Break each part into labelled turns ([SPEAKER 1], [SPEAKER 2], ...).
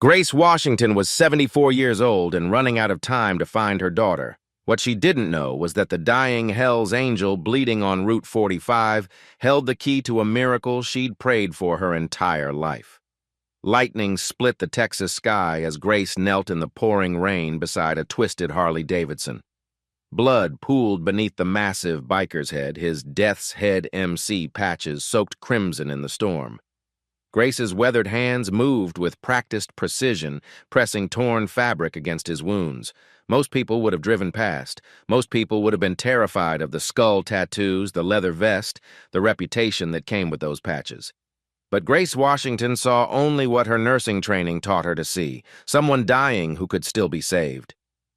[SPEAKER 1] Grace Washington was 74 years old and running out of time to find her daughter. What she didn't know was that the dying Hell's Angel bleeding on Route 45 held the key to a miracle she'd prayed for her entire life. Lightning split the Texas sky as Grace knelt in the pouring rain beside a twisted Harley-Davidson. Blood pooled beneath the massive biker's head, his Death's Head MC patches soaked crimson in the storm. Grace's weathered hands moved with practiced precision, pressing torn fabric against his wounds. Most people would have driven past. Most people would have been terrified of the skull tattoos, the leather vest, the reputation that came with those patches. But Grace Washington saw only what her nursing training taught her to see, someone dying who could still be saved.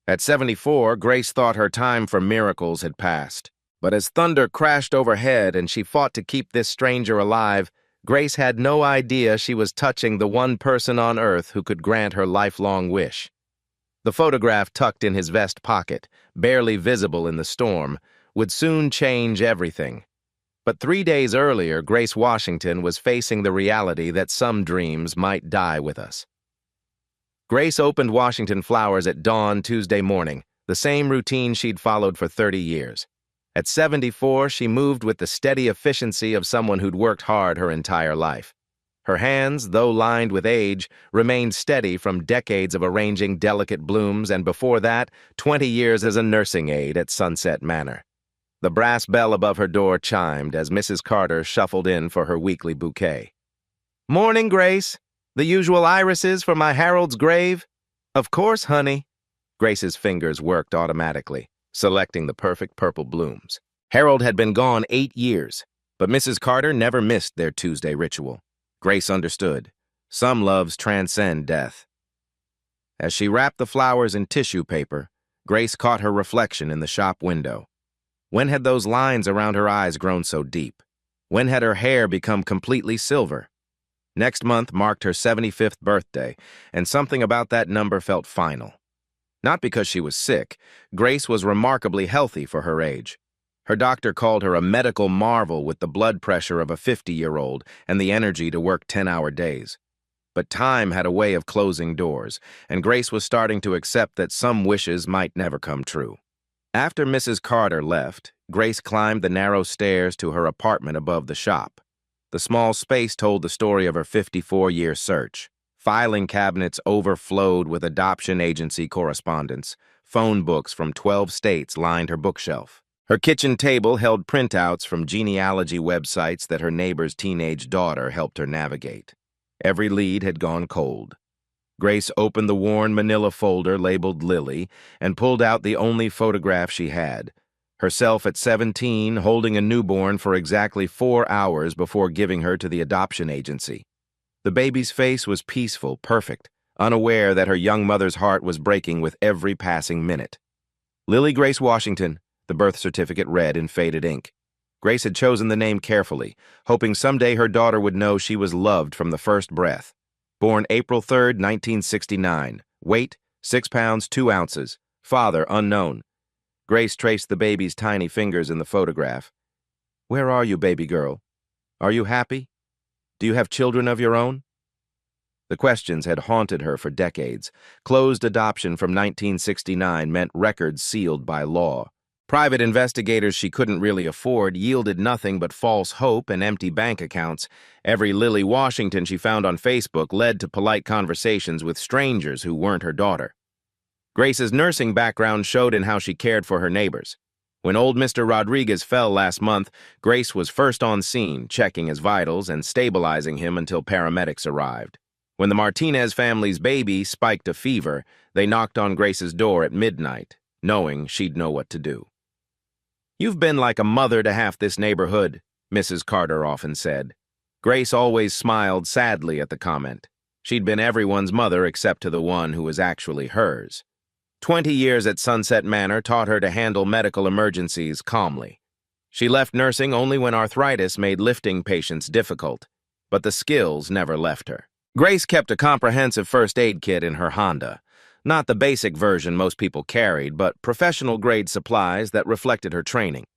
[SPEAKER 1] At 74, Grace thought her time for miracles had passed. But as thunder crashed overhead and she fought to keep this stranger alive, Grace had no idea she was touching the one person on earth who could grant her lifelong wish. The photograph tucked in his vest pocket, barely visible in the storm, would soon change everything. But 3 days earlier, Grace Washington was facing the reality that some dreams might die with us. Grace opened Washington Flowers at dawn Tuesday morning, the same routine she'd followed for 30 years. At 74, she moved with the steady efficiency of someone who'd worked hard her entire life. Her hands, though lined with age, remained steady from decades of arranging delicate blooms and before that, 20 years as a nursing aide at Sunset Manor. The brass bell above her door chimed as Mrs. Carter shuffled in for her weekly bouquet. "Morning, Grace. The usual irises for my Harold's grave?" "Of course, honey." Grace's fingers worked automatically, selecting the perfect purple blooms. Harold had been gone 8 years, but Mrs. Carter never missed their Tuesday ritual. Grace understood. Some loves transcend death. As she wrapped the flowers in tissue paper, Grace caught her reflection in the shop window. When had those lines around her eyes grown so deep? When had her hair become completely silver? Next month marked her 75th birthday, and something about that number felt final. Not because she was sick, Grace was remarkably healthy for her age. Her doctor called her a medical marvel with the blood pressure of a 50-year-old and the energy to work 10-hour days. But time had a way of closing doors, and Grace was starting to accept that some wishes might never come true. After Mrs. Carter left, Grace climbed the narrow stairs to her apartment above the shop. The small space told the story of her 54-year search. Filing cabinets overflowed with adoption agency correspondence. Phone books from 12 states lined her bookshelf. Her kitchen table held printouts from genealogy websites that her neighbor's teenage daughter helped her navigate. Every lead had gone cold. Grace opened the worn manila folder labeled Lily and pulled out the only photograph she had. Herself at 17, holding a newborn for exactly 4 hours before giving her to the adoption agency. The baby's face was peaceful, perfect, unaware that her young mother's heart was breaking with every passing minute. Lily Grace Washington, the birth certificate read in faded ink. Grace had chosen the name carefully, hoping someday her daughter would know she was loved from the first breath. Born April 3, 1969. Weight, 6 pounds, 2 ounces. Father, unknown. Grace traced the baby's tiny fingers in the photograph. "Where are you, baby girl? Are you happy? Do you have children of your own?" The questions had haunted her for decades. Closed adoption from 1969 meant records sealed by law. Private investigators she couldn't really afford yielded nothing but false hope and empty bank accounts. Every Lily Washington she found on Facebook led to polite conversations with strangers who weren't her daughter. Grace's nursing background showed in how she cared for her neighbors. When old Mr. Rodriguez fell last month, Grace was first on scene, checking his vitals and stabilizing him until paramedics arrived. When the Martinez family's baby spiked a fever, they knocked on Grace's door at midnight, knowing she'd know what to do. "You've been like a mother to half this neighborhood," Mrs. Carter often said. Grace always smiled sadly at the comment. She'd been everyone's mother except to the one who was actually hers. 20 years at Sunset Manor taught her to handle medical emergencies calmly. She left nursing only when arthritis made lifting patients difficult, but the skills never left her. Grace kept a comprehensive first aid kit in her Honda. Not the basic version most people carried, but professional-grade supplies that reflected her training.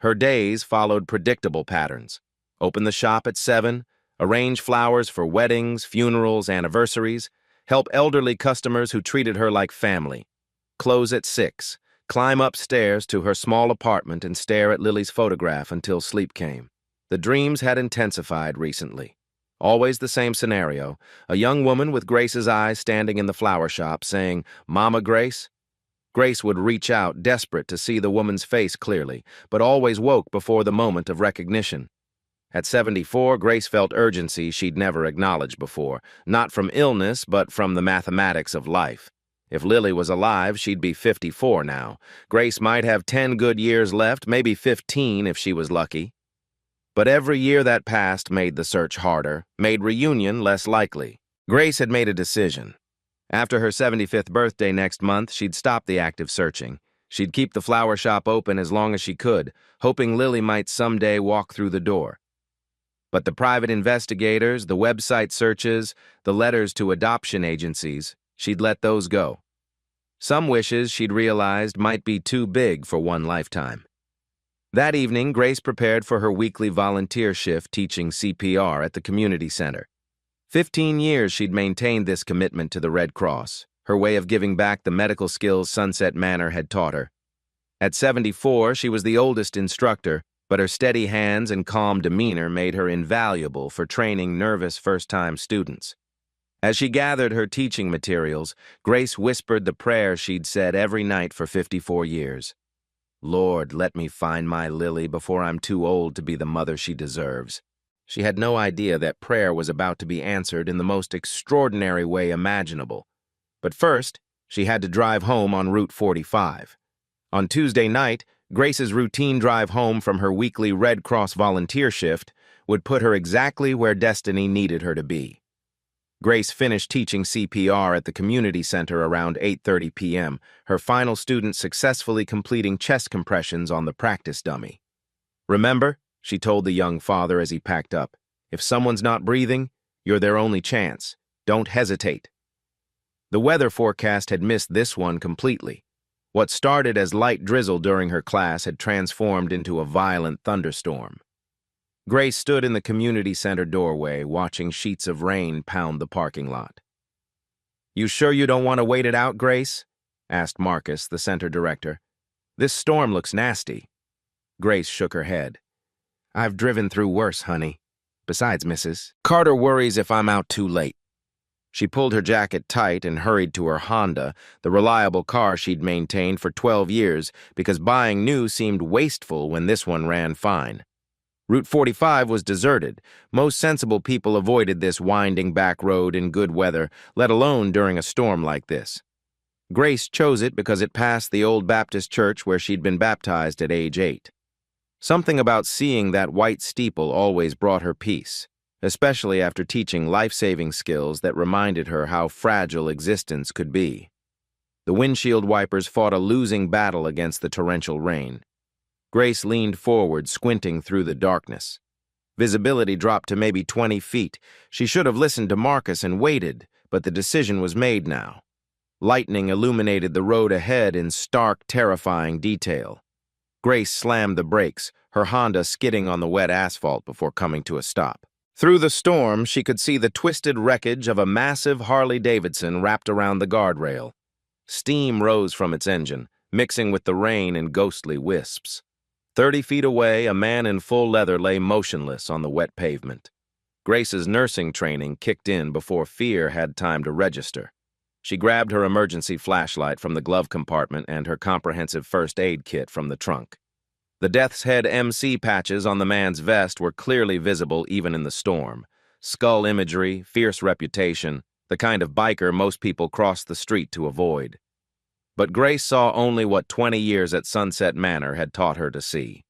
[SPEAKER 1] Her days followed predictable patterns. Open the shop at 7, arrange flowers for weddings, funerals, anniversaries, help elderly customers who treated her like family, close at 6, climb upstairs to her small apartment and stare at Lily's photograph until sleep came. The dreams had intensified recently. Always the same scenario, a young woman with Grace's eyes standing in the flower shop saying, "Mama Grace?" Grace would reach out, desperate to see the woman's face clearly, but always woke before the moment of recognition. At 74, Grace felt urgency she'd never acknowledged before, not from illness, but from the mathematics of life. If Lily was alive, she'd be 54 now. Grace might have 10 good years left, maybe 15 if she was lucky. But every year that passed made the search harder, made reunion less likely. Grace had made a decision. After her 75th birthday next month, she'd stop the active searching. She'd keep the flower shop open as long as she could, hoping Lily might someday walk through the door. But the private investigators, the website searches, the letters to adoption agencies, she'd let those go. Some wishes, she'd realized, might be too big for one lifetime. That evening, Grace prepared for her weekly volunteer shift teaching CPR at the community center. 15 years she'd maintained this commitment to the Red Cross, her way of giving back the medical skills Sunset Manor had taught her. At 74, she was the oldest instructor, but her steady hands and calm demeanor made her invaluable for training nervous first-time students. As she gathered her teaching materials, Grace whispered the prayer she'd said every night for 54 years. "Lord, let me find my Lily before I'm too old to be the mother she deserves." She had no idea that prayer was about to be answered in the most extraordinary way imaginable. But first, she had to drive home on Route 45. On Tuesday night, Grace's routine drive home from her weekly Red Cross volunteer shift would put her exactly where destiny needed her to be. Grace finished teaching CPR at the community center around 8:30 p.m., her final student successfully completing chest compressions on the practice dummy. "Remember," she told the young father as he packed up, "if someone's not breathing, you're their only chance. Don't hesitate." The weather forecast had missed this one completely. What started as light drizzle during her class had transformed into a violent thunderstorm. Grace stood in the community center doorway, watching sheets of rain pound the parking lot. "You sure you don't want to wait it out, Grace?" asked Marcus, the center director. "This storm looks nasty." Grace shook her head. "I've driven through worse, honey. Besides, Mrs. Carter worries if I'm out too late." She pulled her jacket tight and hurried to her Honda, the reliable car she'd maintained for 12 years because buying new seemed wasteful when this one ran fine. Route 45 was deserted. Most sensible people avoided this winding back road in good weather, let alone during a storm like this. Grace chose it because it passed the old Baptist church where she'd been baptized at age 8. Something about seeing that white steeple always brought her peace, especially after teaching life-saving skills that reminded her how fragile existence could be. The windshield wipers fought a losing battle against the torrential rain. Grace leaned forward, squinting through the darkness. Visibility dropped to maybe 20 feet. She should have listened to Marcus and waited, but the decision was made now. Lightning illuminated the road ahead in stark, terrifying detail. Grace slammed the brakes, her Honda skidding on the wet asphalt before coming to a stop. Through the storm, she could see the twisted wreckage of a massive Harley-Davidson wrapped around the guardrail. Steam rose from its engine, mixing with the rain in ghostly wisps. 30 feet away, a man in full leather lay motionless on the wet pavement. Grace's nursing training kicked in before fear had time to register. She grabbed her emergency flashlight from the glove compartment and her comprehensive first aid kit from the trunk. The Death's Head MC patches on the man's vest were clearly visible even in the storm. Skull imagery, fierce reputation, the kind of biker most people crossed the street to avoid. But Grace saw only what 20 years at Sunset Manor had taught her to see.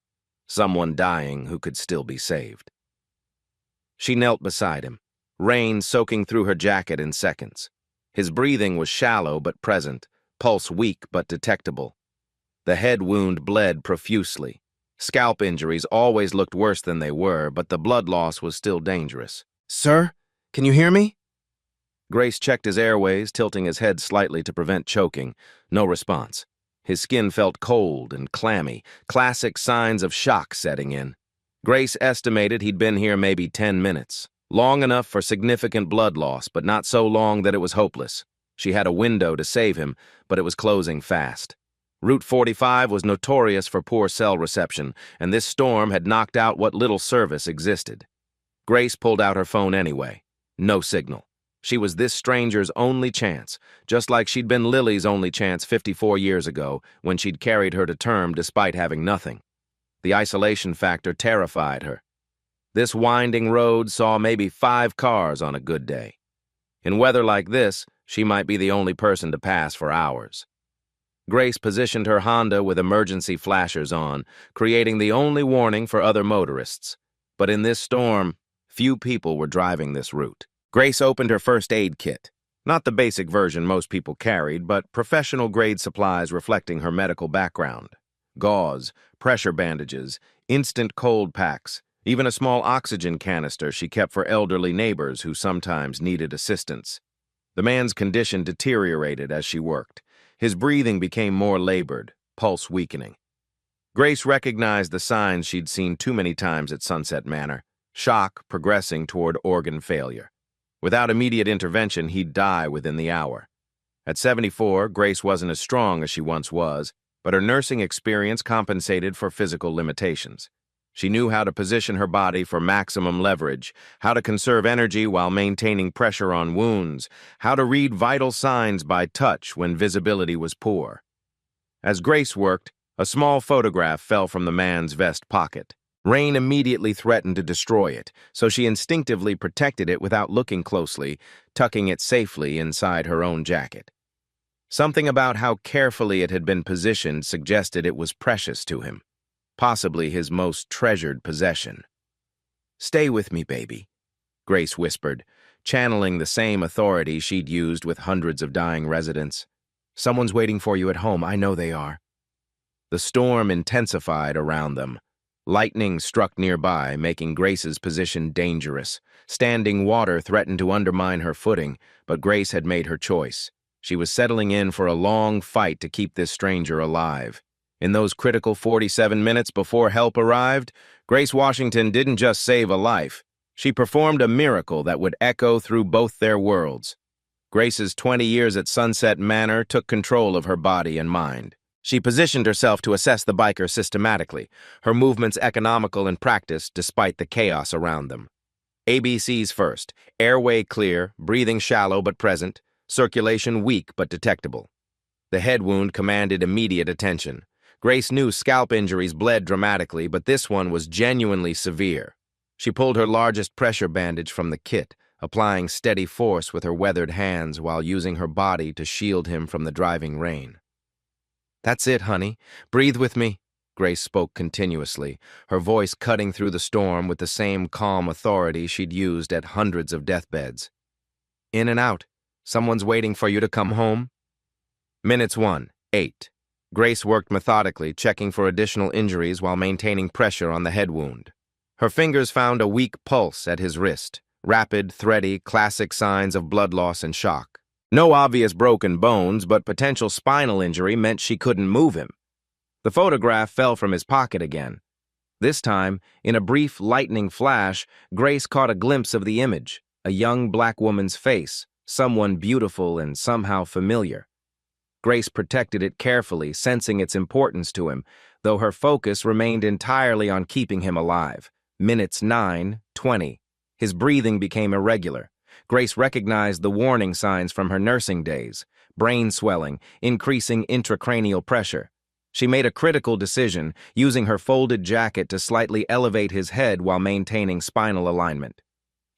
[SPEAKER 1] Someone dying who could still be saved. She knelt beside him, rain soaking through her jacket in seconds. His breathing was shallow but present, pulse weak but detectable. The head wound bled profusely. Scalp injuries always looked worse than they were, but the blood loss was still dangerous. "Sir, can you hear me?" Grace checked his airways, tilting his head slightly to prevent choking. No response. His skin felt cold and clammy, classic signs of shock setting in. Grace estimated he'd been here maybe 10 minutes. Long enough for significant blood loss, but not so long that it was hopeless. She had a window to save him, but it was closing fast. Route 45 was notorious for poor cell reception, and this storm had knocked out what little service existed. Grace pulled out her phone anyway. No signal. She was this stranger's only chance, just like she'd been Lily's only chance 54 years ago when she'd carried her to term despite having nothing. The isolation factor terrified her. This winding road saw maybe 5 cars on a good day. In weather like this, she might be the only person to pass for hours. Grace positioned her Honda with emergency flashers on, creating the only warning for other motorists. But in this storm, few people were driving this route. Grace opened her first aid kit. Not the basic version most people carried, but professional-grade supplies reflecting her medical background. Gauze, pressure bandages, instant cold packs, even a small oxygen canister she kept for elderly neighbors who sometimes needed assistance. The man's condition deteriorated as she worked. His breathing became more labored, pulse weakening. Grace recognized the signs she'd seen too many times at Sunset Manor: shock progressing toward organ failure. Without immediate intervention, he'd die within the hour. At 74, Grace wasn't as strong as she once was, but her nursing experience compensated for physical limitations. She knew how to position her body for maximum leverage, how to conserve energy while maintaining pressure on wounds, how to read vital signs by touch when visibility was poor. As Grace worked, a small photograph fell from the man's vest pocket. Rain immediately threatened to destroy it, so she instinctively protected it without looking closely, tucking it safely inside her own jacket. Something about how carefully it had been positioned suggested it was precious to him, possibly his most treasured possession. "Stay with me, baby," Grace whispered, channeling the same authority she'd used with hundreds of dying residents. "Someone's waiting for you at home, I know they are." The storm intensified around them. Lightning struck nearby, making Grace's position dangerous. Standing water threatened to undermine her footing, but Grace had made her choice. She was settling in for a long fight to keep this stranger alive. In those critical 47 minutes before help arrived, Grace Washington didn't just save a life. She performed a miracle that would echo through both their worlds. Grace's 20 years at Sunset Manor took control of her body and mind. She positioned herself to assess the biker systematically, her movements economical in practice despite the chaos around them. ABCs first: airway clear, breathing shallow but present, circulation weak but detectable. The head wound commanded immediate attention. Grace knew scalp injuries bled dramatically, but this one was genuinely severe. She pulled her largest pressure bandage from the kit, applying steady force with her weathered hands while using her body to shield him from the driving rain. "That's it, honey. Breathe with me," Grace spoke continuously, her voice cutting through the storm with the same calm authority she'd used at hundreds of deathbeds. "In and out. Someone's waiting for you to come home." Minutes 1, 8. Grace worked methodically, checking for additional injuries while maintaining pressure on the head wound. Her fingers found a weak pulse at his wrist, rapid, thready, classic signs of blood loss and shock. No obvious broken bones, but potential spinal injury meant she couldn't move him. The photograph fell from his pocket again. This time, in a brief lightning flash, Grace caught a glimpse of the image, a young black woman's face, someone beautiful and somehow familiar. Grace protected it carefully, sensing its importance to him, though her focus remained entirely on keeping him alive. Minutes 9, 20. His breathing became irregular. Grace recognized the warning signs from her nursing days: brain swelling, increasing intracranial pressure. She made a critical decision, using her folded jacket to slightly elevate his head while maintaining spinal alignment.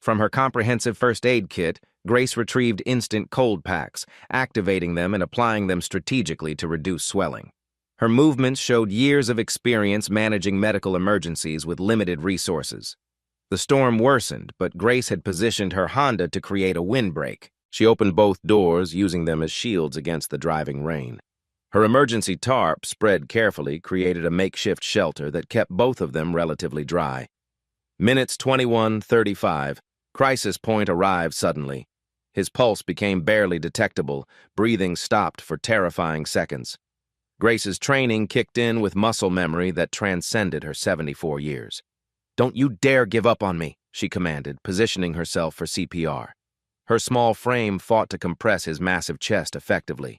[SPEAKER 1] From her comprehensive first aid kit, Grace retrieved instant cold packs, activating them and applying them strategically to reduce swelling. Her movements showed years of experience managing medical emergencies with limited resources. The storm worsened, but Grace had positioned her Honda to create a windbreak. She opened both doors, using them as shields against the driving rain. Her emergency tarp, spread carefully, created a makeshift shelter that kept both of them relatively dry. Minutes 21:35. Crisis point arrived suddenly. His pulse became barely detectable, breathing stopped for terrifying seconds. Grace's training kicked in with muscle memory that transcended her 74 years. "Don't you dare give up on me," she commanded, positioning herself for CPR. Her small frame fought to compress his massive chest effectively.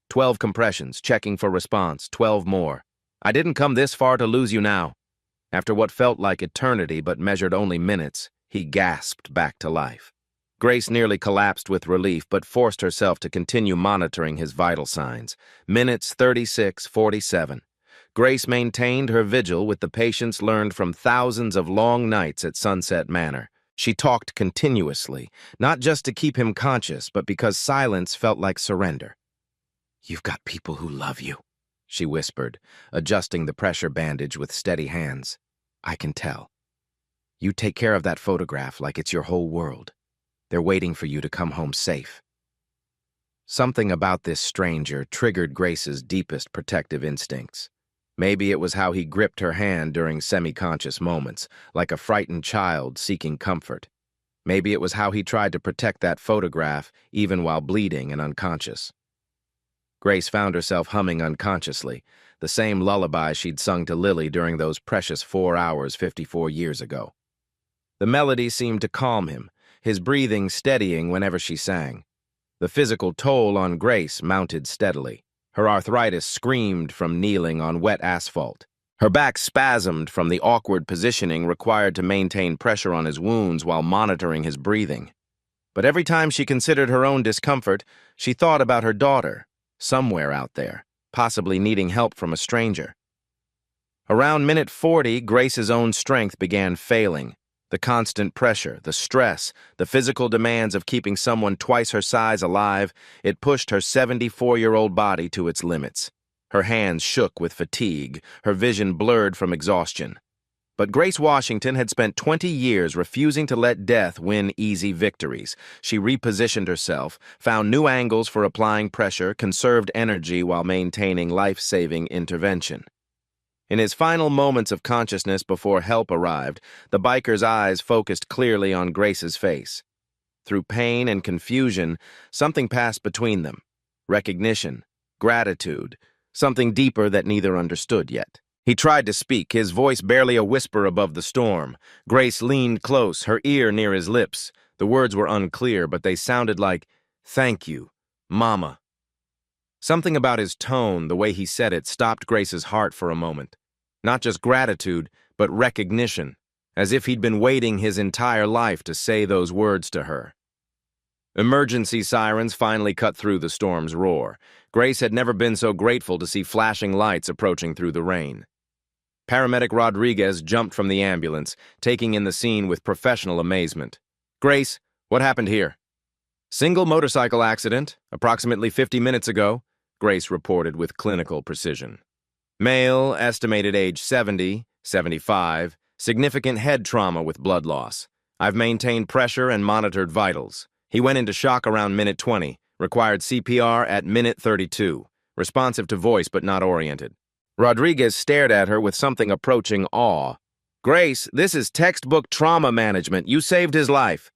[SPEAKER 1] 12 compressions, checking for response, 12 more. I didn't come this far to lose you now. After what felt like eternity but measured only minutes, he gasped back to life. Grace nearly collapsed with relief but forced herself to continue monitoring his vital signs. Minutes 36:47. Grace maintained her vigil with the patience learned from thousands of long nights at Sunset Manor. She talked continuously, not just to keep him conscious, but because silence felt like surrender. "You've got people who love you," she whispered, adjusting the pressure bandage with steady hands. "I can tell. You take care of that photograph like it's your whole world. They're waiting for you to come home safe." Something about this stranger triggered Grace's deepest protective instincts. Maybe it was how he gripped her hand during semi-conscious moments, like a frightened child seeking comfort. Maybe it was how he tried to protect that photograph even while bleeding and unconscious. Grace found herself humming unconsciously, the same lullaby she'd sung to Lily during those precious 4 hours 54 years ago. The melody seemed to calm him, his breathing steadying whenever she sang. The physical toll on Grace mounted steadily. Her arthritis screamed from kneeling on wet asphalt. Her back spasmed from the awkward positioning required to maintain pressure on his wounds while monitoring his breathing. But every time she considered her own discomfort, she thought about her daughter, somewhere out there, possibly needing help from a stranger. Around minute 40, Grace's own strength began failing. The constant pressure, the stress, the physical demands of keeping someone twice her size alive, it pushed her 74-year-old body to its limits. Her hands shook with fatigue, her vision blurred from exhaustion. But Grace Washington had spent 20 years refusing to let death win easy victories. She repositioned herself, found new angles for applying pressure, conserved energy while maintaining life-saving intervention. In his final moments of consciousness before help arrived, the biker's eyes focused clearly on Grace's face. Through pain and confusion, something passed between them. Recognition, gratitude, something deeper that neither understood yet. He tried to speak, his voice barely a whisper above the storm. Grace leaned close, her ear near his lips. The words were unclear, but they sounded like, "Thank you, Mama." Something about his tone, the way he said it, stopped Grace's heart for a moment. Not just gratitude, but recognition, as if he'd been waiting his entire life to say those words to her. Emergency sirens finally cut through the storm's roar. Grace had never been so grateful to see flashing lights approaching through the rain. Paramedic Rodriguez jumped from the ambulance, taking in the scene with professional amazement. "Grace, what happened here?" "Single motorcycle accident, approximately 50 minutes ago," Grace reported with clinical precision. "Male, estimated age 70, 75, significant head trauma with blood loss. I've maintained pressure and monitored vitals. He went into shock around minute 20, required CPR at minute 32, responsive to voice but not oriented." Rodriguez stared at her with something approaching awe. "Grace, this is textbook trauma management. You saved his life."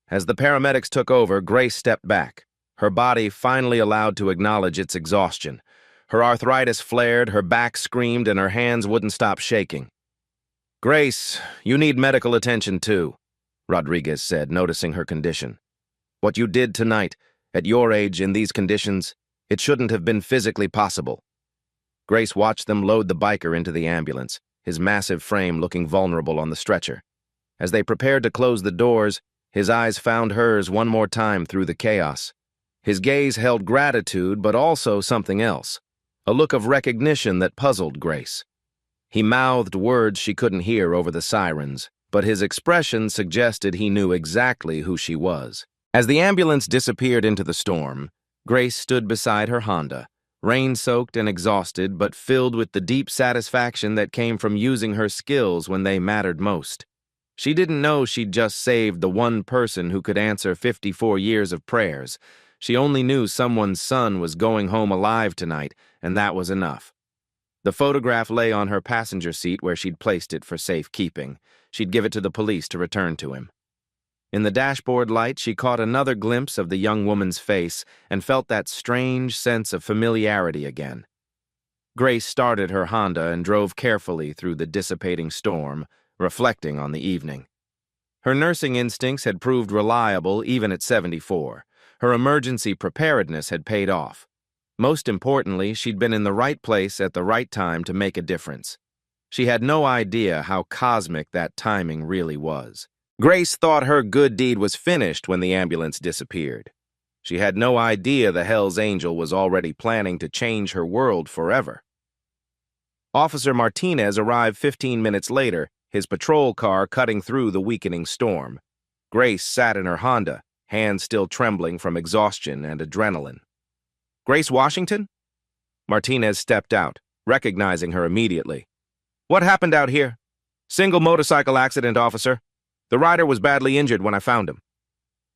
[SPEAKER 1] As the paramedics took over, Grace stepped back, her body finally allowed to acknowledge its exhaustion. Her arthritis flared, her back screamed, and her hands wouldn't stop shaking. "Grace, you need medical attention too," Rodriguez said, noticing her condition. "What you did tonight, at your age in these conditions, it shouldn't have been physically possible." Grace watched them load the biker into the ambulance, his massive frame looking vulnerable on the stretcher. As they prepared to close the doors, his eyes found hers one more time through the chaos. His gaze held gratitude, but also something else, a look of recognition that puzzled Grace. He mouthed words she couldn't hear over the sirens, but his expression suggested he knew exactly who she was. As the ambulance disappeared into the storm, Grace stood beside her Honda, rain-soaked and exhausted, but filled with the deep satisfaction that came from using her skills when they mattered most. She didn't know she'd just saved the one person who could answer 54 years of prayers. She only knew someone's son was going home alive tonight, and that was enough. The photograph lay on her passenger seat where she'd placed it for safekeeping. She'd give it to the police to return to him. In the dashboard light, she caught another glimpse of the young woman's face and felt that strange sense of familiarity again. Grace started her Honda and drove carefully through the dissipating storm, reflecting on the evening. Her nursing instincts had proved reliable even at 74. Her emergency preparedness had paid off. Most importantly, she'd been in the right place at the right time to make a difference. She had no idea how cosmic that timing really was. Grace thought her good deed was finished when the ambulance disappeared. She had no idea the Hell's Angel was already planning to change her world forever. Officer Martinez arrived 15 minutes later, his patrol car cutting through the weakening storm. Grace sat in her Honda, hands still trembling from exhaustion and adrenaline. "Grace Washington?" Martinez stepped out, recognizing her immediately. "What happened out here?" "Single motorcycle accident, officer. The rider was badly injured when I found him."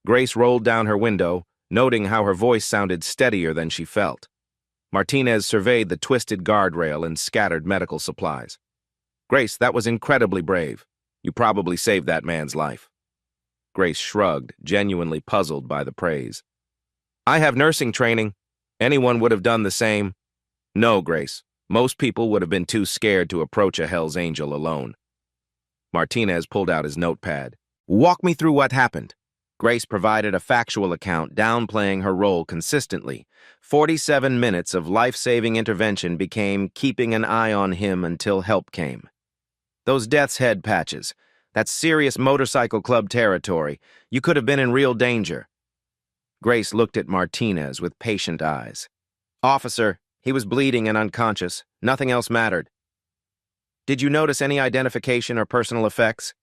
[SPEAKER 1] Grace rolled down her window, noting how her voice sounded steadier than she felt. Martinez surveyed the twisted guardrail and scattered medical supplies. "Grace, that was incredibly brave. You probably saved that man's life." Grace shrugged, genuinely puzzled by the praise. "I have nursing training. Anyone would have done the same." "No, Grace. Most people would have been too scared to approach a Hell's Angel alone." Martinez pulled out his notepad. "Walk me through what happened." Grace provided a factual account, downplaying her role consistently. 47 minutes of life-saving intervention became keeping an eye on him until help came. "Those death's head patches. That's serious motorcycle club territory. You could have been in real danger." Grace looked at Martinez with patient eyes. "Officer, he was bleeding and unconscious. Nothing else mattered." "Did you notice any identification or personal effects?"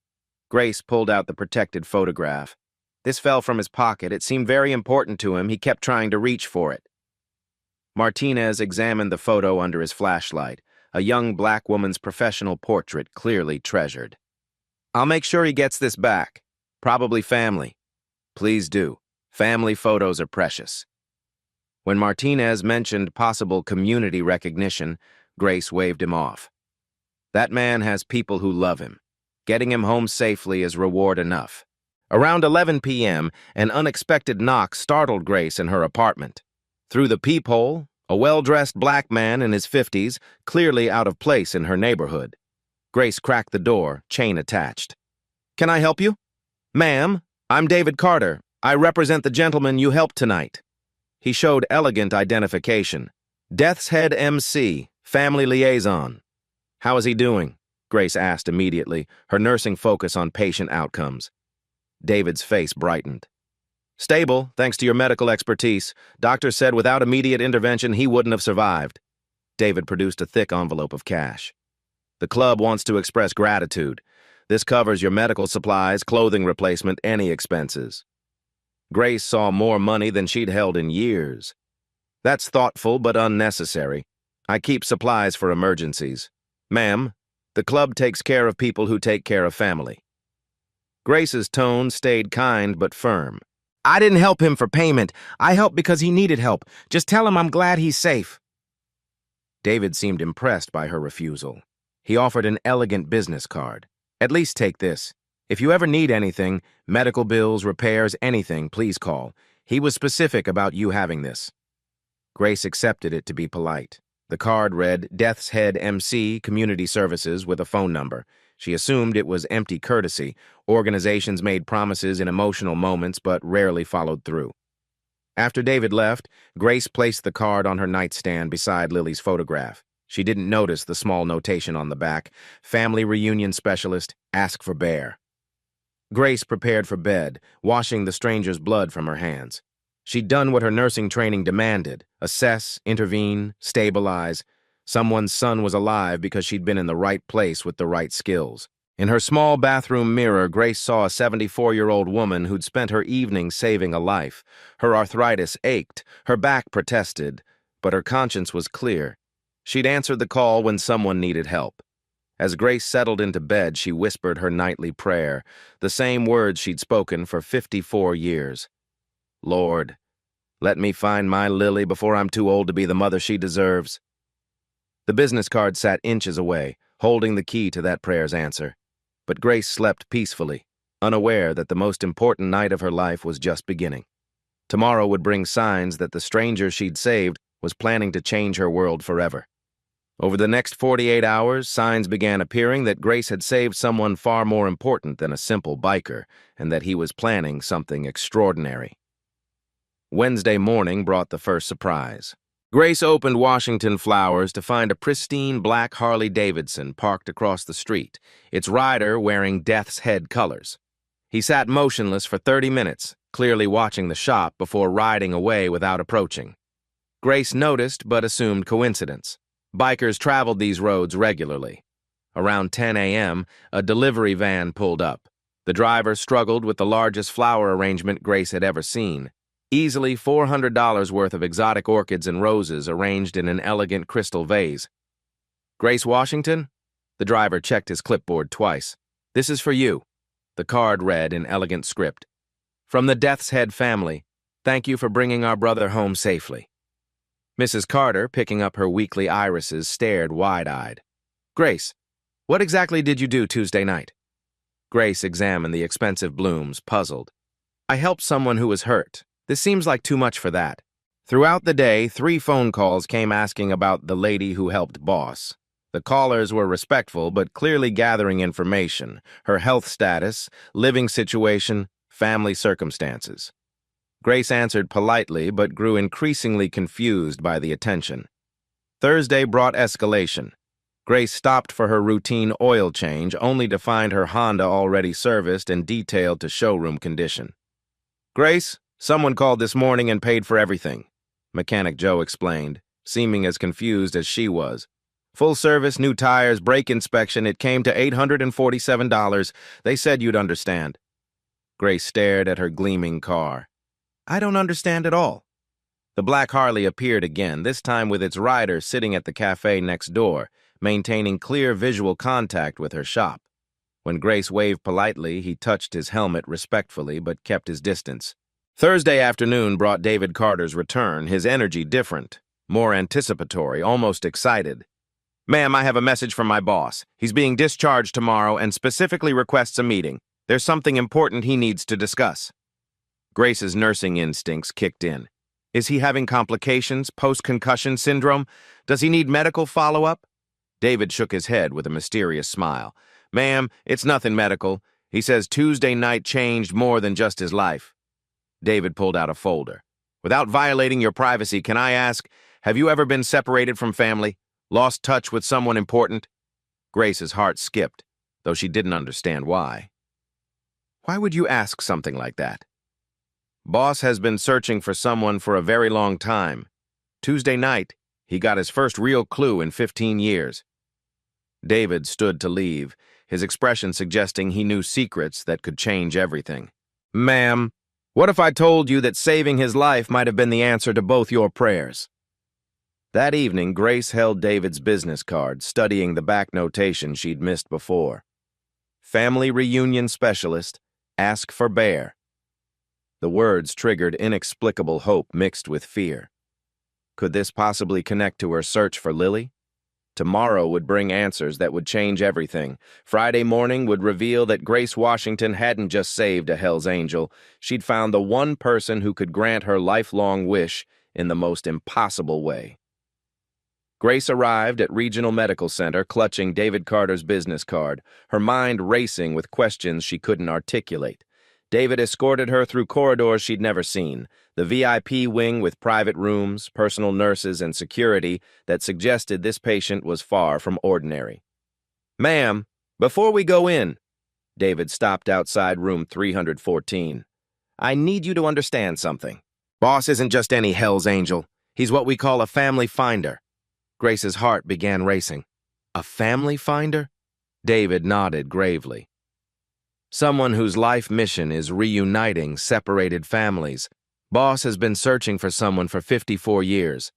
[SPEAKER 1] Grace pulled out the protected photograph. "This fell from his pocket. It seemed very important to him. He kept trying to reach for it." Martinez examined the photo under his flashlight, a young black woman's professional portrait clearly treasured. "I'll make sure he gets this back. Probably family." "Please do. Family photos are precious." When Martinez mentioned possible community recognition, Grace waved him off. "That man has people who love him. Getting him home safely is reward enough." Around 11 p.m., an unexpected knock startled Grace in her apartment. Through the peephole, a well-dressed black man in his 50s, clearly out of place in her neighborhood. Grace cracked the door, chain attached. "Can I help you?" "Ma'am, I'm David Carter. I represent the gentleman you helped tonight." He showed elegant identification. "Death's Head MC, family liaison." "How is he doing?" Grace asked immediately, her nursing focus on patient outcomes. David's face brightened. "Stable, thanks to your medical expertise. Doctors said without immediate intervention he wouldn't have survived." David produced a thick envelope of cash. "The club wants to express gratitude. This covers your medical supplies, clothing replacement, any expenses." Grace saw more money than she'd held in years. "That's thoughtful but unnecessary. I keep supplies for emergencies. Ma'am, the club takes care of people who take care of family." Grace's tone stayed kind but firm. "I didn't help him for payment. I helped because he needed help. Just tell him I'm glad he's safe." David seemed impressed by her refusal. He offered an elegant business card. "At least take this. If you ever need anything, medical bills, repairs, anything, please call." He was specific about you having this. Grace accepted it to be polite. The card read, "Death's Head MC, Community Services," with a phone number. She assumed it was empty courtesy. Organizations made promises in emotional moments but rarely followed through. After David left, Grace placed the card on her nightstand beside Lily's photograph. She didn't notice the small notation on the back, "Family Reunion Specialist, ask for Bear." Grace prepared for bed, washing the stranger's blood from her hands. She'd done what her nursing training demanded: assess, intervene, stabilize. Someone's son was alive because she'd been in the right place with the right skills. In her small bathroom mirror, Grace saw a 74-year-old woman who'd spent her evening saving a life. Her arthritis ached, her back protested, but her conscience was clear. She'd answered the call when someone needed help. As Grace settled into bed, she whispered her nightly prayer, the same words she'd spoken for 54 years. "Lord, let me find my Lily before I'm too old to be the mother she deserves." The business card sat inches away, holding the key to that prayer's answer. But Grace slept peacefully, unaware that the most important night of her life was just beginning. Tomorrow would bring signs that the stranger she'd saved was planning to change her world forever. Over the next 48 hours, signs began appearing that Grace had saved someone far more important than a simple biker, and that he was planning something extraordinary. Wednesday morning brought the first surprise. Grace opened Washington Flowers to find a pristine black Harley-Davidson parked across the street, its rider wearing Death's Head colors. He sat motionless for 30 minutes, clearly watching the shop before riding away without approaching. Grace noticed but assumed coincidence. Bikers traveled these roads regularly. Around 10 a.m., a delivery van pulled up. The driver struggled with the largest flower arrangement Grace had ever seen. Easily $400 worth of exotic orchids and roses arranged in an elegant crystal vase. "Grace Washington?" The driver checked his clipboard twice. "This is for you." The card read in elegant script. "From the Death's Head family, thank you for bringing our brother home safely." Mrs. Carter, picking up her weekly irises, stared wide-eyed. "Grace, what exactly did you do Tuesday night?" Grace examined the expensive blooms, puzzled. "I helped someone who was hurt. This seems like too much for that." Throughout the day, 3 phone calls came asking about the lady who helped Boss. The callers were respectful, but clearly gathering information: her health status, living situation, family circumstances. Grace answered politely, but grew increasingly confused by the attention. Thursday brought escalation. Grace stopped for her routine oil change, only to find her Honda already serviced and detailed to showroom condition. "Grace, someone called this morning and paid for everything," Mechanic Joe explained, seeming as confused as she was. "Full service, new tires, brake inspection, it came to $847. They said you'd understand." Grace stared at her gleaming car. "I don't understand at all." The black Harley appeared again, this time with its rider sitting at the cafe next door, maintaining clear visual contact with her shop. When Grace waved politely, he touched his helmet respectfully but kept his distance. Thursday afternoon brought David Carter's return, his energy different, more anticipatory, almost excited. "Ma'am, I have a message from my boss. He's being discharged tomorrow and specifically requests a meeting. There's something important he needs to discuss." Grace's nursing instincts kicked in. Is he having complications, post-concussion syndrome? Does he need medical follow-up? David shook his head with a mysterious smile. "Ma'am, it's nothing medical. He says Tuesday night changed more than just his life." David pulled out a folder. "Without violating your privacy, can I ask, have you ever been separated from family? Lost touch with someone important?" Grace's heart skipped, though she didn't understand why. "Why would you ask something like that?" "Boss has been searching for someone for a very long time. Tuesday night, he got his first real clue in 15 years. David stood to leave, his expression suggesting he knew secrets that could change everything. "Ma'am, what if I told you that saving his life might have been the answer to both your prayers?" That evening, Grace held David's business card, studying the back notation she'd missed before. "Family reunion specialist, ask for Bear." The words triggered inexplicable hope mixed with fear. Could this possibly connect to her search for Lily? Tomorrow would bring answers that would change everything. Friday morning would reveal that Grace Washington hadn't just saved a Hell's Angel. She'd found the one person who could grant her lifelong wish in the most impossible way. Grace arrived at Regional Medical Center clutching David Carter's business card, her mind racing with questions she couldn't articulate. David escorted her through corridors she'd never seen, the VIP wing with private rooms, personal nurses, and security that suggested this patient was far from ordinary. "Ma'am, before we go in," David stopped outside room 314. "I need you to understand something. Boss isn't just any Hell's Angel. He's what we call a family finder." Grace's heart began racing. "A family finder?" David nodded gravely. "Someone whose life mission is reuniting separated families. Boss has been searching for someone for 54 years.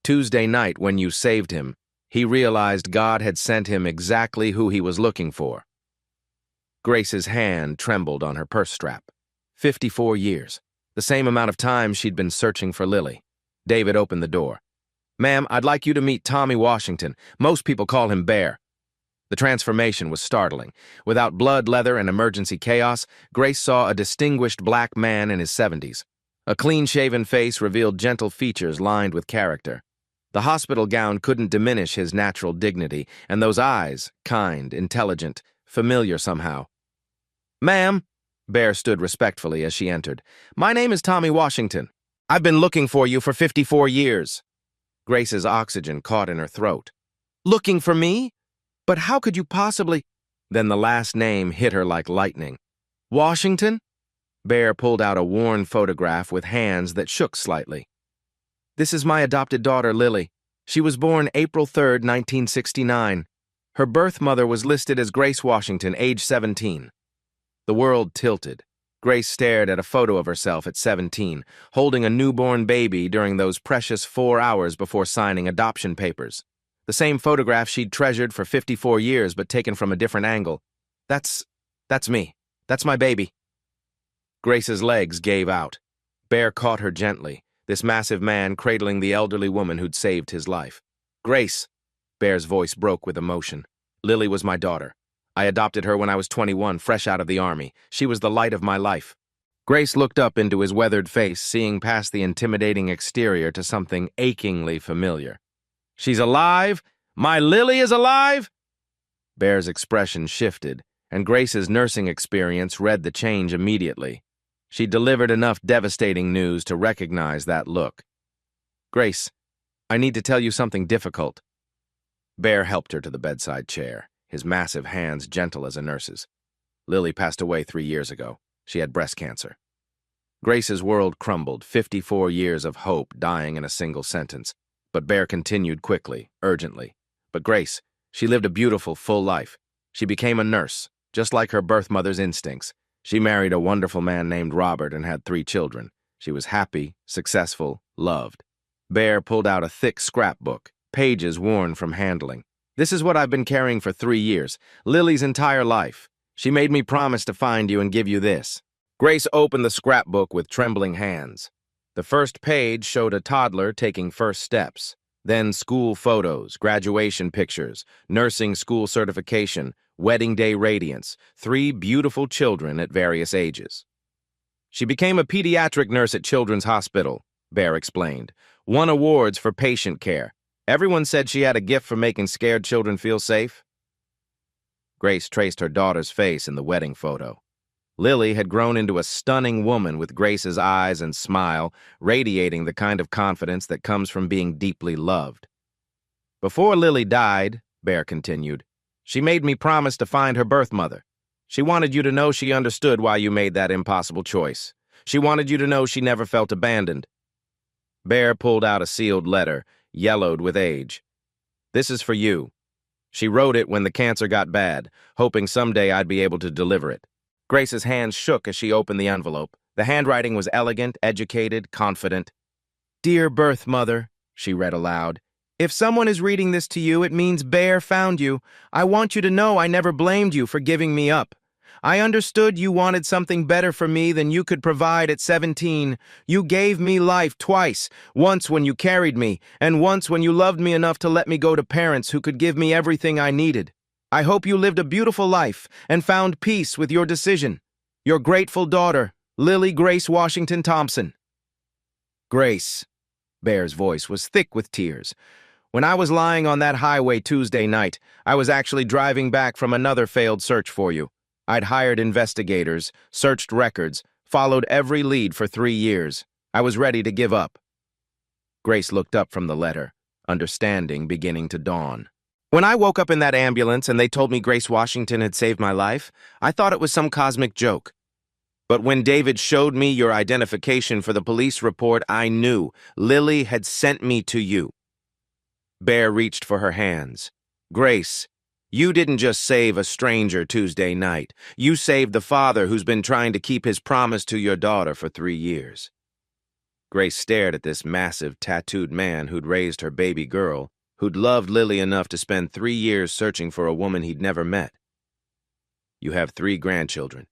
[SPEAKER 1] Tuesday night, when you saved him, he realized God had sent him exactly who he was looking for." Grace's hand trembled on her purse strap. 54 years. The same amount of time she'd been searching for Lily. David opened the door. "Ma'am, I'd like you to meet Tommy Washington. Most people call him Bear." The transformation was startling. Without blood, leather, and emergency chaos, Grace saw a distinguished black man in his 70s. A clean-shaven face revealed gentle features lined with character. The hospital gown couldn't diminish his natural dignity, and those eyes, kind, intelligent, familiar somehow. "Ma'am," Bear stood respectfully as she entered, "my name is Tommy Washington. I've been looking for you for 54 years. Grace's oxygen caught in her throat. "Looking for me? But how could you possibly—" Then the last name hit her like lightning. "Washington?" Bear pulled out a worn photograph with hands that shook slightly. "This is my adopted daughter, Lily. She was born April 3rd, 1969. Her birth mother was listed as Grace Washington, age 17. The world tilted. Grace stared at a photo of herself at 17, holding a newborn baby during those precious 4 hours before signing adoption papers. The same photograph she'd treasured for 54 years, but taken from a different angle. That's me. That's my baby." Grace's legs gave out. Bear caught her gently, this massive man cradling the elderly woman who'd saved his life. "Grace," Bear's voice broke with emotion. "Lily was my daughter. I adopted her when I was 21, fresh out of the army. She was the light of my life." Grace looked up into his weathered face, seeing past the intimidating exterior to something achingly familiar. "She's alive? My Lily is alive?" Bear's expression shifted, and Grace's nursing experience read the change immediately. She delivered enough devastating news to recognize that look. "Grace, I need to tell you something difficult." Bear helped her to the bedside chair, his massive hands gentle as a nurse's. "Lily passed away 3 years ago. She had breast cancer." Grace's world crumbled, 54 years of hope dying in a single sentence. But Bear continued quickly, urgently. "But Grace, she lived a beautiful, full life. She became a nurse, just like her birth mother's instincts. She married a wonderful man named Robert and had 3 children. She was happy, successful, loved." Bear pulled out a thick scrapbook, pages worn from handling. "This is what I've been carrying for 3 years, Lily's entire life. She made me promise to find you and give you this." Grace opened the scrapbook with trembling hands. The first page showed a toddler taking first steps, then school photos, graduation pictures, nursing school certification, wedding day radiance, 3 beautiful children at various ages. "She became a pediatric nurse at Children's Hospital," Bear explained. "Won awards for patient care. Everyone said she had a gift for making scared children feel safe." Grace traced her daughter's face in the wedding photo. Lily had grown into a stunning woman with Grace's eyes and smile, radiating the kind of confidence that comes from being deeply loved. "Before Lily died," Bear continued, "she made me promise to find her birth mother. She wanted you to know she understood why you made that impossible choice. She wanted you to know she never felt abandoned." Bear pulled out a sealed letter, yellowed with age. "This is for you. She wrote it when the cancer got bad, hoping someday I'd be able to deliver it." Grace's hands shook as she opened the envelope. The handwriting was elegant, educated, confident. "Dear birth mother," she read aloud, "if someone is reading this to you, it means Bear found you. I want you to know I never blamed you for giving me up. I understood you wanted something better for me than you could provide at 17. You gave me life twice, once when you carried me, and once when you loved me enough to let me go to parents who could give me everything I needed. I hope you lived a beautiful life and found peace with your decision. Your grateful daughter, Lily Grace Washington Thompson." "Grace," Bear's voice was thick with tears. "When I was lying on that highway Tuesday night, I was actually driving back from another failed search for you. I'd hired investigators, searched records, followed every lead for 3 years. I was ready to give up." Grace looked up from the letter, understanding beginning to dawn. "When I woke up in that ambulance and they told me Grace Washington had saved my life, I thought it was some cosmic joke. But when David showed me your identification for the police report, I knew Lily had sent me to you." Bear reached for her hands. "Grace, you didn't just save a stranger Tuesday night. You saved the father who's been trying to keep his promise to your daughter for 3 years." Grace stared at this massive, tattooed man who'd raised her baby girl, who'd loved Lily enough to spend 3 years searching for a woman he'd never met. "You have 3 grandchildren,"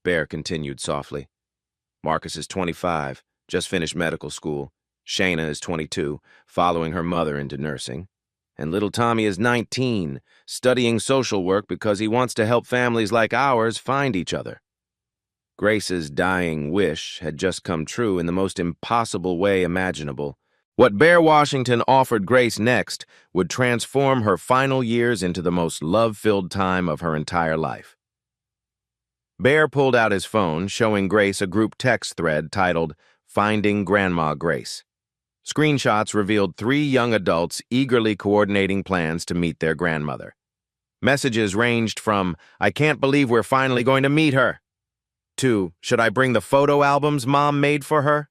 [SPEAKER 1] Bear continued softly. "Marcus is 25, just finished medical school. Shayna is 22, following her mother into nursing. And little Tommy is 19, studying social work because he wants to help families like ours find each other." Grace's dying wish had just come true in the most impossible way imaginable. What Bear Washington offered Grace next would transform her final years into the most love-filled time of her entire life. Bear pulled out his phone, showing Grace a group text thread titled, "Finding Grandma Grace." Screenshots revealed three young adults eagerly coordinating plans to meet their grandmother. Messages ranged from, "I can't believe we're finally going to meet her," to, "Should I bring the photo albums Mom made for her?"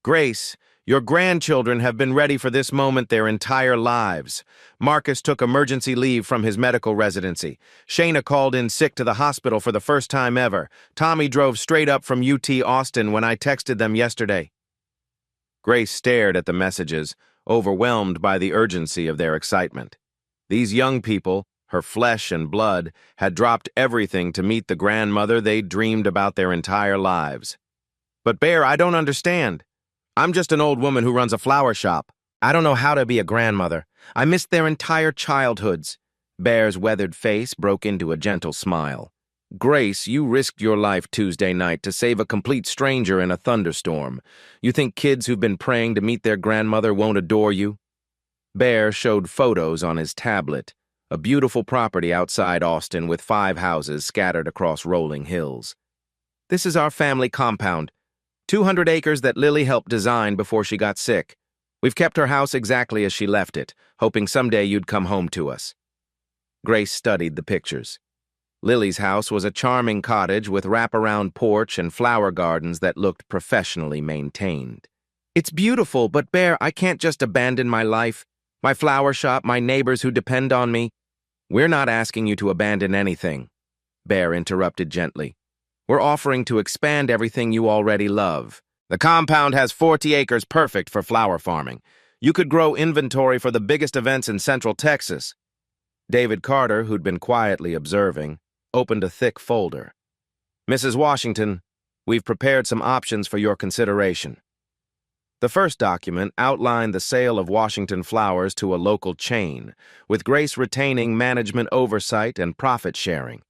[SPEAKER 1] "Grace, your grandchildren have been ready for this moment their entire lives. Marcus took emergency leave from his medical residency. Shayna called in sick to the hospital for the first time ever. Tommy drove straight up from UT Austin when I texted them yesterday." Grace stared at the messages, overwhelmed by the urgency of their excitement. These young people, her flesh and blood, had dropped everything to meet the grandmother they'd dreamed about their entire lives. "But Bear, I don't understand. I'm just an old woman who runs a flower shop. I don't know how to be a grandmother. I missed their entire childhoods." Bear's weathered face broke into a gentle smile. "Grace, you risked your life Tuesday night to save a complete stranger in a thunderstorm. You think kids who've been praying to meet their grandmother won't adore you?" Bear showed photos on his tablet, a beautiful property outside Austin with 5 houses scattered across rolling hills. "This is our family compound. 200 acres that Lily helped design before she got sick. We've kept her house exactly as she left it, hoping someday you'd come home to us." Grace studied the pictures. Lily's house was a charming cottage with wraparound porch and flower gardens that looked professionally maintained. "It's beautiful, but Bear, I can't just abandon my life, my flower shop, my neighbors who depend on me." "We're not asking you to abandon anything," Bear interrupted gently. "We're offering to expand everything you already love. The compound has 40 acres perfect for flower farming. You could grow inventory for the biggest events in Central Texas." David Carter, who'd been quietly observing, opened a thick folder. "Mrs. Washington, we've prepared some options for your consideration." The first document outlined the sale of Washington flowers to a local chain, with Grace retaining management oversight and profit sharing.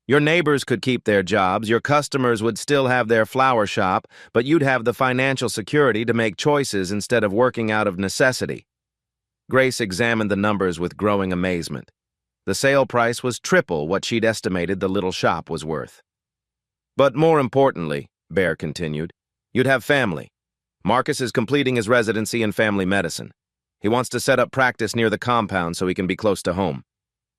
[SPEAKER 1] Your neighbors could keep their jobs, your customers would still have their flower shop, but you'd have the financial security to make choices instead of working out of necessity. Grace examined the numbers with growing amazement. The sale price was triple what she'd estimated the little shop was worth. "But more importantly," Bear continued, "you'd have family. Marcus is completing his residency in family medicine. He wants to set up practice near the compound so he can be close to home.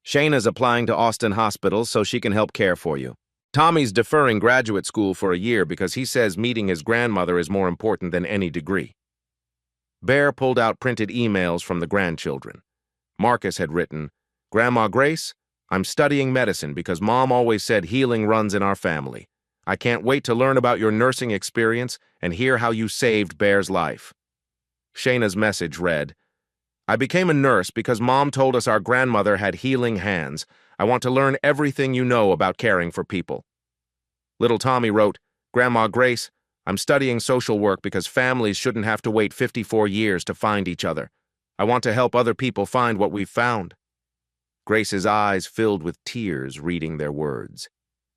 [SPEAKER 1] Shayna's applying to Austin Hospital so she can help care for you. Tommy's deferring graduate school for a year because he says meeting his grandmother is more important than any degree." Bear pulled out printed emails from the grandchildren. Marcus had written, "Grandma Grace, I'm studying medicine because Mom always said healing runs in our family. I can't wait to learn about your nursing experience and hear how you saved Bear's life." Shayna's message read, "I became a nurse because Mom told us our grandmother had healing hands. I want to learn everything you know about caring for people." Little Tommy wrote, "Grandma Grace, I'm studying social work because families shouldn't have to wait 54 years to find each other. I want to help other people find what we've found." Grace's eyes filled with tears reading their words.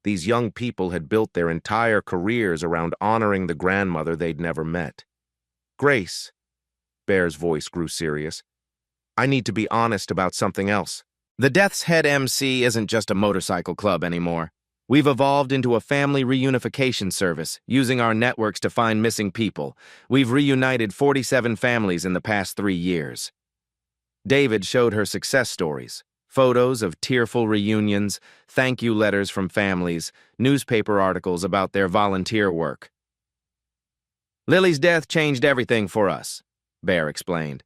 [SPEAKER 1] These young people had built their entire careers around honoring the grandmother they'd never met. "Grace," Bear's voice grew serious, "I need to be honest about something else. The Death's Head MC isn't just a motorcycle club anymore. We've evolved into a family reunification service, using our networks to find missing people. We've reunited 47 families in the past 3 years." David showed her success stories. Photos of tearful reunions, thank you letters from families, newspaper articles about their volunteer work. "Lily's death changed everything for us," Bear explained.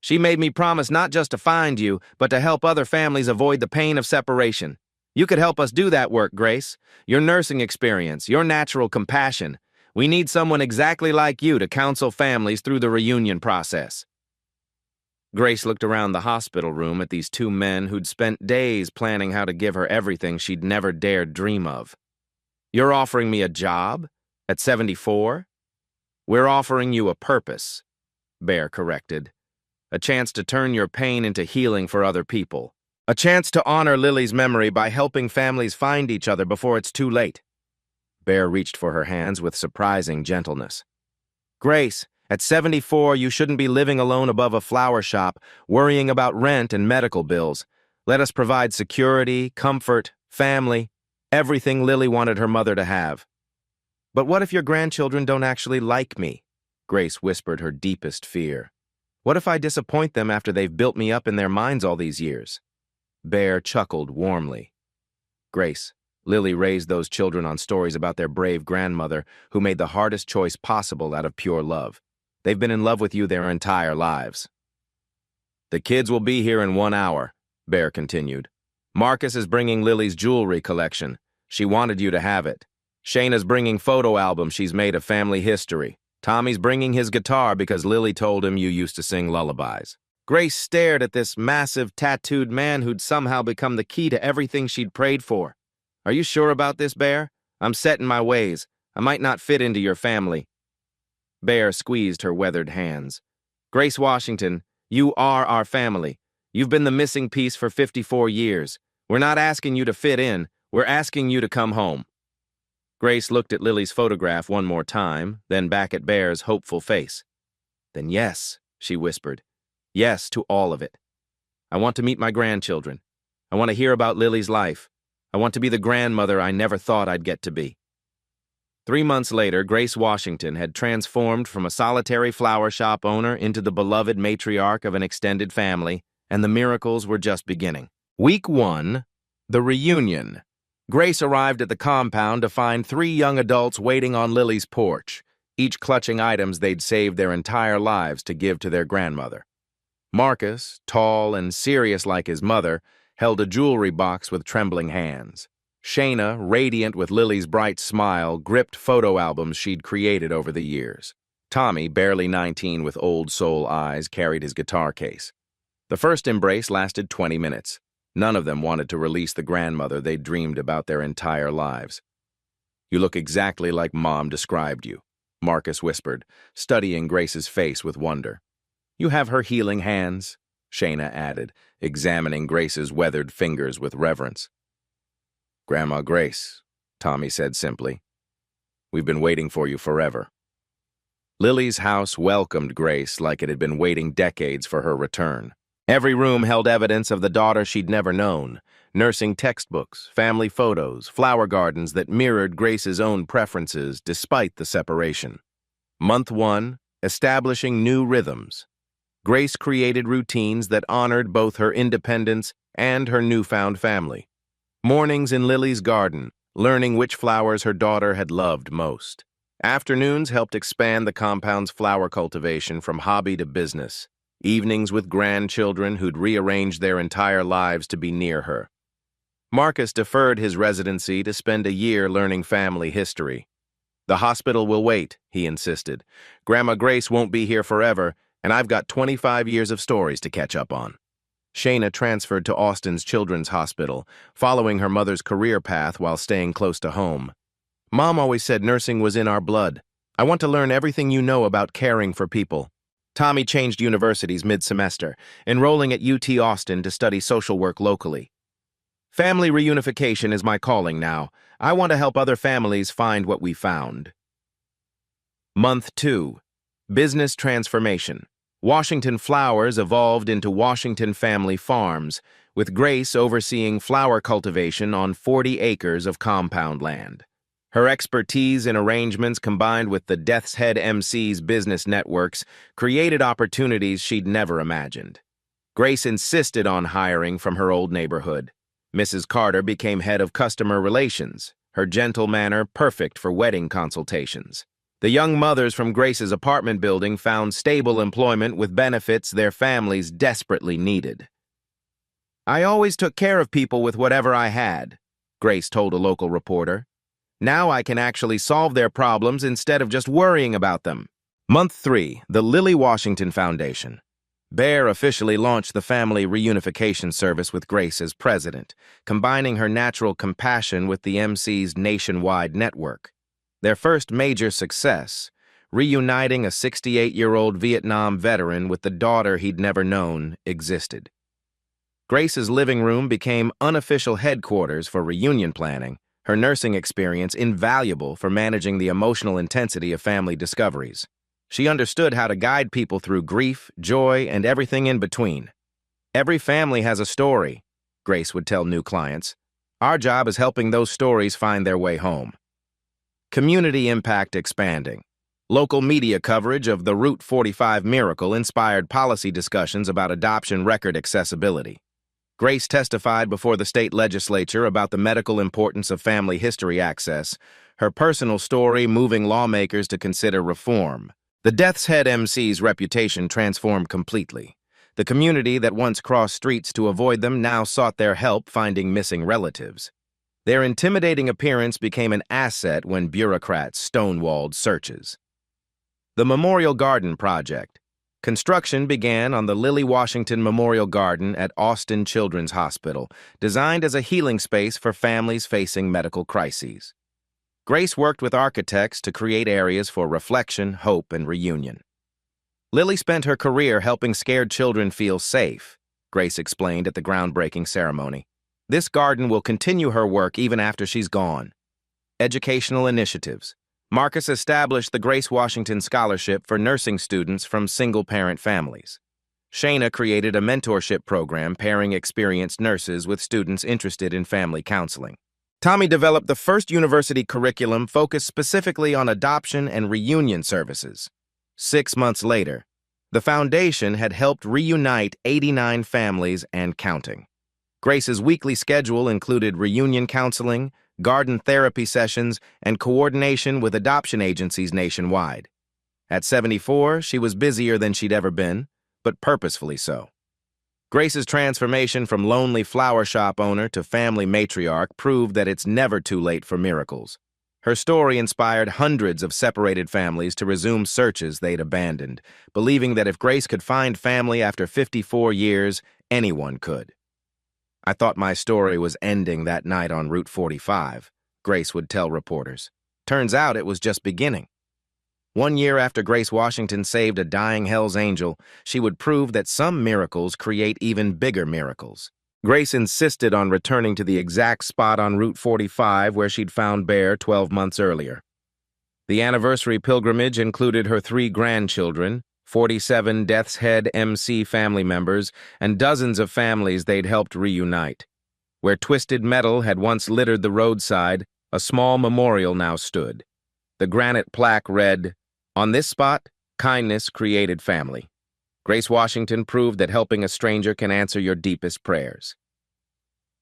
[SPEAKER 1] "She made me promise not just to find you, but to help other families avoid the pain of separation. You could help us do that work, Grace. Your nursing experience, your natural compassion. We need someone exactly like you to counsel families through the reunion process." Grace looked around the hospital room at these 2 men who'd spent days planning how to give her everything she'd never dared dream of. "You're offering me a job? At 74? "We're offering you a purpose," Bear corrected. "A chance to turn your pain into healing for other people. A chance to honor Lily's memory by helping families find each other before it's too late." Bear reached for her hands with surprising gentleness. "Grace, At 74, you shouldn't be living alone above a flower shop, worrying about rent and medical bills. Let us provide security, comfort, family, everything Lily wanted her mother to have. But what if your grandchildren don't actually like me? Grace whispered her deepest fear. What if I disappoint them after they've built me up in their minds all these years? Bear chuckled warmly. Grace, Lily raised those children on stories about their brave grandmother who made the hardest choice possible out of pure love. They've been in love with you their entire lives. The kids will be here in 1 hour, Bear continued. Marcus is bringing Lily's jewelry collection. She wanted you to have it. Shayna's bringing photo albums she's made of family history. Tommy's bringing his guitar because Lily told him you used to sing lullabies. Grace stared at this massive, tattooed man who'd somehow become the key to everything she'd prayed for. Are you sure about this, Bear? I'm set in my ways. I might not fit into your family. Bear squeezed her weathered hands. Grace Washington, you are our family. You've been the missing piece for 54 years. We're not asking you to fit in. We're asking you to come home. Grace looked at Lily's photograph one more time, then back at Bear's hopeful face. Then yes, she whispered. Yes to all of it. I want to meet my grandchildren. I want to hear about Lily's life. I want to be the grandmother I never thought I'd get to be. 3 months later, Grace Washington had transformed from a solitary flower shop owner into the beloved matriarch of an extended family, and the miracles were just beginning. Week 1, the reunion. Grace arrived at the compound to find 3 young adults waiting on Lily's porch, each clutching items they'd saved their entire lives to give to their grandmother. Marcus, tall and serious like his mother, held a jewelry box with trembling hands. Shayna, radiant with Lily's bright smile, gripped photo albums she'd created over the years. Tommy, barely 19 with old soul eyes, carried his guitar case. The first embrace lasted 20 minutes. None of them wanted to release the grandmother they'd dreamed about their entire lives. You look exactly like Mom described you, Marcus whispered, studying Grace's face with wonder. You have her healing hands, Shayna added, examining Grace's weathered fingers with reverence. Grandma Grace, Tommy said simply. We've been waiting for you forever. Lily's house welcomed Grace like it had been waiting decades for her return. Every room held evidence of the daughter she'd never known, nursing textbooks, family photos, flower gardens that mirrored Grace's own preferences despite the separation. Month 1, establishing new rhythms. Grace created routines that honored both her independence and her newfound family. Mornings in Lily's garden, learning which flowers her daughter had loved most. Afternoons helped expand the compound's flower cultivation from hobby to business. Evenings with grandchildren who'd rearranged their entire lives to be near her. Marcus deferred his residency to spend a year learning family history. The hospital will wait, he insisted. Grandma Grace won't be here forever, and I've got 25 years of stories to catch up on. Shayna transferred to Austin's Children's Hospital, following her mother's career path while staying close to home. Mom always said nursing was in our blood. I want to learn everything you know about caring for people. Tommy changed universities mid-semester, enrolling at UT Austin to study social work locally. Family reunification is my calling now. I want to help other families find what we found. Month 2. Business transformation. Washington Flowers evolved into Washington Family Farms, with Grace overseeing flower cultivation on 40 acres of compound land. Her expertise in arrangements combined with the Death's Head MC's business networks created opportunities she'd never imagined. Grace insisted on hiring from her old neighborhood. Mrs. Carter became head of customer relations, her gentle manner perfect for wedding consultations. The young mothers from Grace's apartment building found stable employment with benefits their families desperately needed. I always took care of people with whatever I had, Grace told a local reporter. Now I can actually solve their problems instead of just worrying about them. Month 3, the Lily Washington Foundation. Bear officially launched the family reunification service with Grace as president, combining her natural compassion with the MC's nationwide network. Their first major success, reuniting a 68-year-old Vietnam veteran with the daughter he'd never known, existed. Grace's living room became unofficial headquarters for reunion planning, her nursing experience invaluable for managing the emotional intensity of family discoveries. She understood how to guide people through grief, joy, and everything in between. Every family has a story, Grace would tell new clients. Our job is helping those stories find their way home. Community impact expanding. Local media coverage of the Route 45 miracle inspired policy discussions about adoption record accessibility. Grace testified before the state legislature about the medical importance of family history access, her personal story moving lawmakers to consider reform. The Death's Head MC's reputation transformed completely. The community that once crossed streets to avoid them now sought their help finding missing relatives. Their intimidating appearance became an asset when bureaucrats stonewalled searches. The Memorial Garden Project. Construction began on the Lily Washington Memorial Garden at Austin Children's Hospital, designed as a healing space for families facing medical crises. Grace worked with architects to create areas for reflection, hope, and reunion. Lily spent her career helping scared children feel safe, Grace explained at the groundbreaking ceremony. This garden will continue her work even after she's gone. Educational initiatives. Marcus established the Grace Washington Scholarship for nursing students from single-parent families. Shayna created a mentorship program pairing experienced nurses with students interested in family counseling. Tommy developed the first university curriculum focused specifically on adoption and reunion services. 6 months later, the foundation had helped reunite 89 families and counting. Grace's weekly schedule included reunion counseling, garden therapy sessions, and coordination with adoption agencies nationwide. At 74, she was busier than she'd ever been, but purposefully so. Grace's transformation from lonely flower shop owner to family matriarch proved that it's never too late for miracles. Her story inspired hundreds of separated families to resume searches they'd abandoned, believing that if Grace could find family after 54 years, anyone could. I thought my story was ending that night on Route 45, Grace would tell reporters. Turns out it was just beginning. 1 year after Grace Washington saved a dying Hell's Angel, she would prove that some miracles create even bigger miracles. Grace insisted on returning to the exact spot on Route 45 where she'd found Bear 12 months earlier. The anniversary pilgrimage included her 3 grandchildren, 47 Death's Head MC family members, and dozens of families they'd helped reunite. Where twisted metal had once littered the roadside, a small memorial now stood. The granite plaque read, "On this spot, kindness created family." Grace Washington proved that helping a stranger can answer your deepest prayers.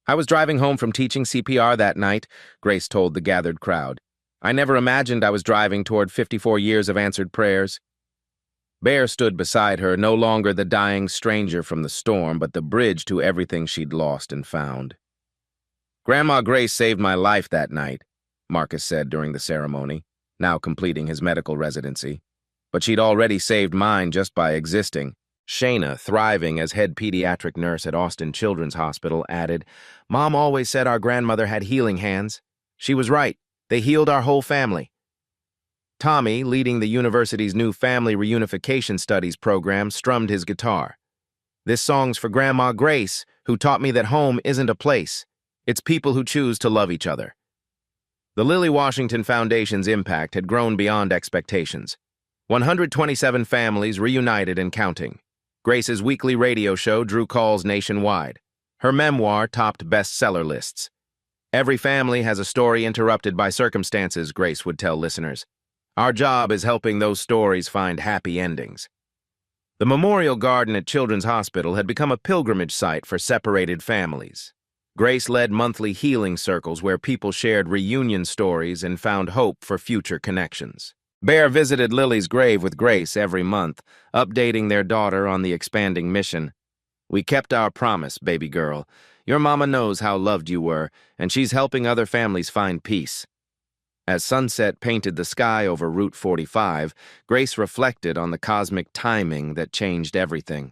[SPEAKER 1] I was driving home from teaching CPR that night, Grace told the gathered crowd. I never imagined I was driving toward 54 years of answered prayers. Bear stood beside her, no longer the dying stranger from the storm, but the bridge to everything she'd lost and found. Grandma Grace saved my life that night, Marcus said during the ceremony, now completing his medical residency. But she'd already saved mine just by existing. Shayna, thriving as head pediatric nurse at Austin Children's Hospital, added, Mom always said our grandmother had healing hands. She was right. They healed our whole family. Tommy, leading the university's new Family Reunification Studies program, strummed his guitar. This song's for Grandma Grace, who taught me that home isn't a place. It's people who choose to love each other. The Lily Washington Foundation's impact had grown beyond expectations. 127 families reunited and counting. Grace's weekly radio show drew calls nationwide. Her memoir topped bestseller lists. Every family has a story interrupted by circumstances, Grace would tell listeners. Our job is helping those stories find happy endings. The Memorial Garden at Children's Hospital had become a pilgrimage site for separated families. Grace led monthly healing circles where people shared reunion stories and found hope for future connections. Bear visited Lily's grave with Grace every month, updating their daughter on the expanding mission. We kept our promise, baby girl. Your mama knows how loved you were, and she's helping other families find peace. As sunset painted the sky over Route 45, Grace reflected on the cosmic timing that changed everything.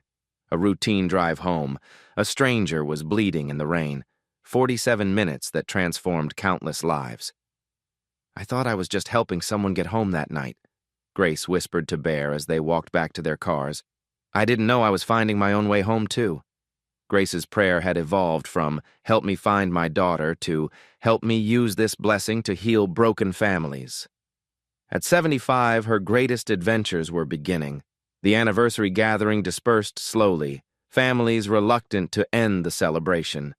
[SPEAKER 1] A routine drive home. A stranger was bleeding in the rain. 47 minutes that transformed countless lives. I thought I was just helping someone get home that night, Grace whispered to Bear as they walked back to their cars. I didn't know I was finding my own way home, too. Grace's prayer had evolved from, help me find my daughter, to, help me use this blessing to heal broken families. At 75, her greatest adventures were beginning. The anniversary gathering dispersed slowly, families reluctant to end the celebration.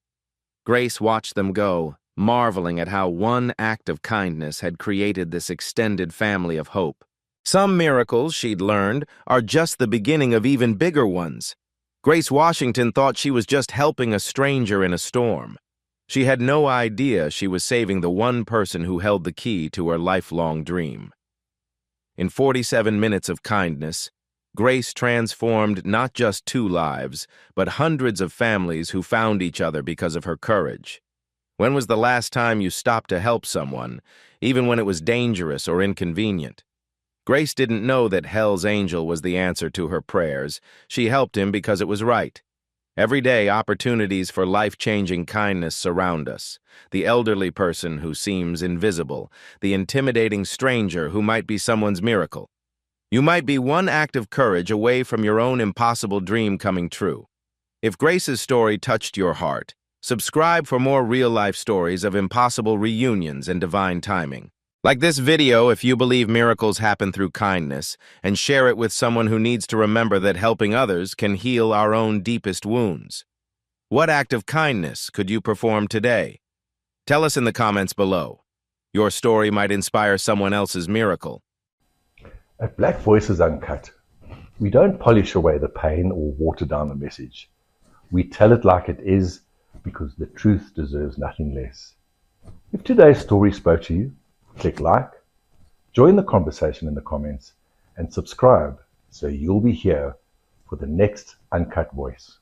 [SPEAKER 1] Grace watched them go, marveling at how one act of kindness had created this extended family of hope. Some miracles, she'd learned, are just the beginning of even bigger ones. Grace Washington thought she was just helping a stranger in a storm. She had no idea she was saving the one person who held the key to her lifelong dream. In 47 minutes of kindness, Grace transformed not just 2 lives, but hundreds of families who found each other because of her courage. When was the last time you stopped to help someone, even when it was dangerous or inconvenient? Grace didn't know that Hell's Angel was the answer to her prayers. She helped him because it was right. Every day, opportunities for life-changing kindness surround us. The elderly person who seems invisible, the intimidating stranger who might be someone's miracle. You might be one act of courage away from your own impossible dream coming true. If Grace's story touched your heart, subscribe for more real-life stories of impossible reunions and divine timing. Like this video if you believe miracles happen through kindness, and share it with someone who needs to remember that helping others can heal our own deepest wounds. What act of kindness could you perform today? Tell us in the comments below. Your story might inspire someone else's miracle.
[SPEAKER 2] At Black Voices Uncut, we don't polish away the pain or water down the message. We tell it like it is because the truth deserves nothing less. If today's story spoke to you, click like, join the conversation in the comments, and subscribe so you'll be here for the next Uncut Voice.